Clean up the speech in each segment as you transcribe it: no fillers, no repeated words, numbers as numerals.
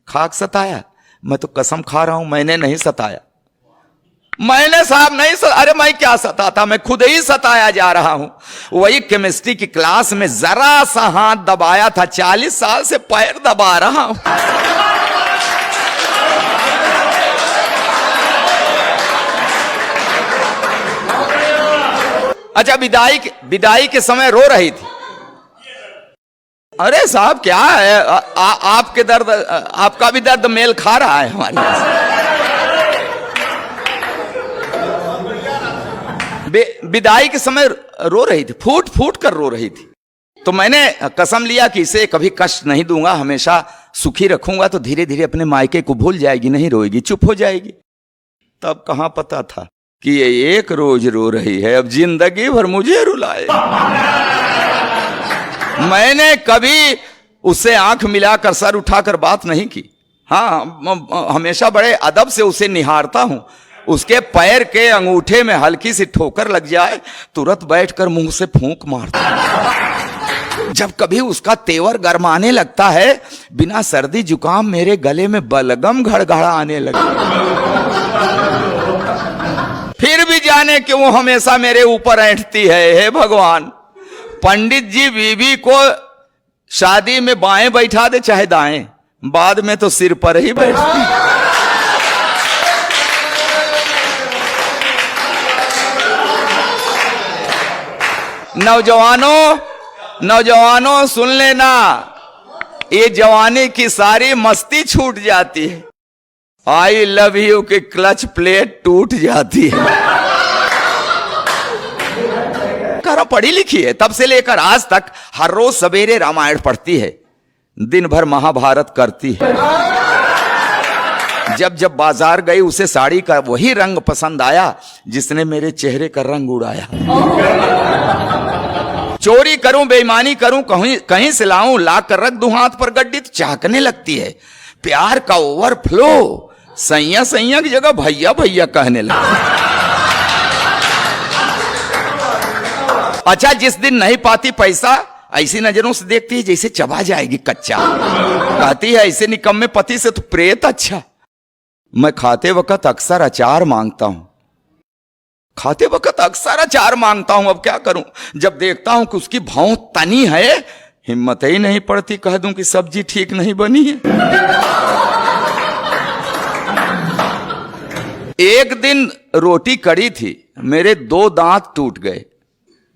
खाक सताया? मैं तो कसम खा रहा हूं मैंने नहीं सताया। मैंने साहब नहीं अरे मैं क्या सताता, मैं खुद ही सताया जा रहा हूं। वही केमिस्ट्री की क्लास में जरा सा हाथ दबाया था, 40 साल से पैर दबा रहा हूं। अच्छा, विदाई के समय रो रही थी। अरे साहब क्या है, आपके दर्द, आपका भी दर्द मेल खा रहा है हमारे विदाई के समय रो रही थी, फूट फूट कर रो रही थी। तो मैंने कसम लिया कि इसे कभी कष्ट नहीं दूंगा, हमेशा सुखी रखूंगा, तो धीरे धीरे अपने मायके को भूल जाएगी, नहीं रोएगी, चुप हो जाएगी। तब कहां पता था कि ये एक रोज रो रही है, अब जिंदगी भर मुझे रुलाए। मैंने कभी उससे आंख मिलाकर सर उठाकर बात नहीं की। हाँ, हमेशा बड़े अदब से उसे निहारता हूं। उसके पैर के अंगूठे में हल्की सी ठोकर लग जाए, तुरंत बैठकर मुंह से फूंक मारता हूं। जब कभी उसका तेवर गरमाने लगता है, बिना सर्दी जुकाम मेरे गले में बलगम घड़घड़ा आने लगे। फिर भी जाने क्यों हमेशा मेरे ऊपर ऐंठती है। हे भगवान, पंडित जी बीवी को शादी में बाएं बैठा दे चाहे दाएं, बाद में तो सिर पर ही बैठती। नौजवानों सुन लेना, ये जवानी की सारी मस्ती छूट जाती है। आई लव यू की क्लच प्लेट टूट जाती है। करो, पढ़ी लिखी है, तब से लेकर आज तक हर रोज सवेरे रामायण पढ़ती है, दिन भर महाभारत करती है। जब जब बाजार गई उसे साड़ी का वही रंग पसंद आया जिसने मेरे चेहरे का रंग उड़ाया। चोरी करूं, बेईमानी करूं, कहीं से लाऊं, ला कर रख दूं हाथ पर गड्डी, तो चाहकने लगती है। प्यार का ओवरफ्लो, सैया सैया की जगह भैया भैया कहने लगा। अच्छा, जिस दिन नहीं पाती पैसा, ऐसी नजरों से देखती है जैसे चबा जाएगी कच्चा। कहती है ऐसे निकम्मे पति से तो प्रेत अच्छा। मैं खाते वक्त अक्सर अचार मांगता हूं, अब क्या करूं। जब देखता हूं कि उसकी भौं तनी है, हिम्मत ही नहीं पड़ती कह दूं कि सब्जी ठीक नहीं बनी है। एक दिन रोटी कड़ी थी, मेरे 2 दांत टूट गए।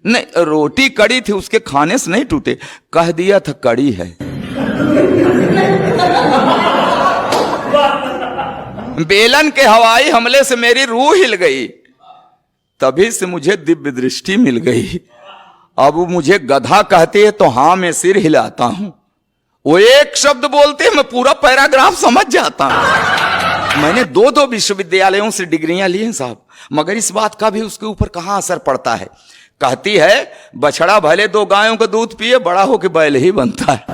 नहीं, रोटी कड़ी थी, उसके खाने से नहीं टूटे, कह दिया था कड़ी है। बेलन के हवाई हमले से मेरी रूह हिल गई, तभी से मुझे दिव्य दृष्टि मिल गई। अब मुझे गधा कहते हैं तो हाँ मैं सिर हिलाता हूं। वो एक शब्द बोलते मैं पूरा पैराग्राफ समझ जाता हूं। मैंने 2 विश्वविद्यालयों से डिग्रियां ली हैं साहब, मगर इस बात का भी उसके ऊपर कहां असर पड़ता है। कहती है बछड़ा भले 2 गायों का दूध पिए, बड़ा होकर बैल ही बनता है।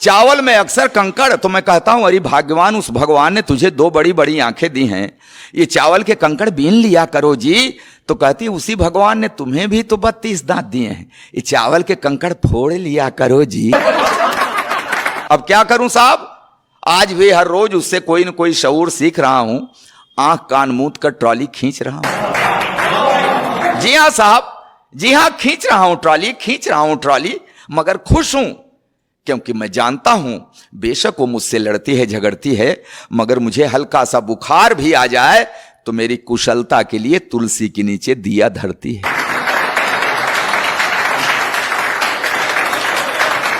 चावल में अक्सर कंकड़, तो मैं कहता हूं अरे भाग्यवान, उस भगवान ने तुझे 2 बड़ी बड़ी आंखें दी हैं, ये चावल के कंकड़ बीन लिया करो जी। तो कहती उसी भगवान ने तुम्हें भी तो 32 दांत दिए हैं, ये चावल के कंकड़ फोड़ लिया करो जी। अब क्या करूं साहब, आज भी हर रोज उससे कोई न कोई शऊर सीख रहा हूं, आंख कान मूंद कर ट्रॉली खींच रहा हूं। जी हां साहब, जी हां, खींच रहा हूं ट्रॉली, मगर खुश हूं, क्योंकि मैं जानता हूं बेशक वो मुझसे लड़ती है, झगड़ती है, मगर मुझे हल्का सा बुखार भी आ जाए तो मेरी कुशलता के लिए तुलसी के नीचे दिया धरती है।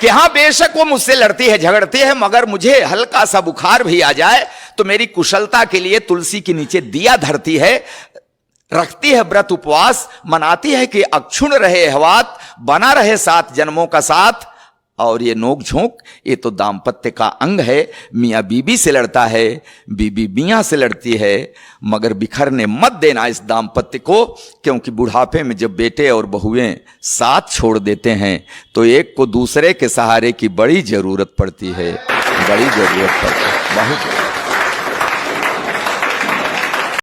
कि हां बेशक वो मुझसे लड़ती है, झगड़ती है, मगर मुझे हल्का सा बुखार भी आ जाए तो मेरी कुशलता के लिए तुलसी के नीचे दिया धरती है, रखती है व्रत उपवास, मनाती है कि अक्षुण रहे हवात, बना रहे 7 जन्मों का साथ। और ये नोक झोंक, ये तो दाम्पत्य का अंग है। मियाँ बीबी से लड़ता है, बीबी मियाँ से लड़ती है, मगर बिखरने मत देना इस दाम्पत्य को, क्योंकि बुढ़ापे में जब बेटे और बहुएं साथ छोड़ देते हैं तो एक को दूसरे के सहारे की बड़ी जरूरत पड़ती है, बहुत।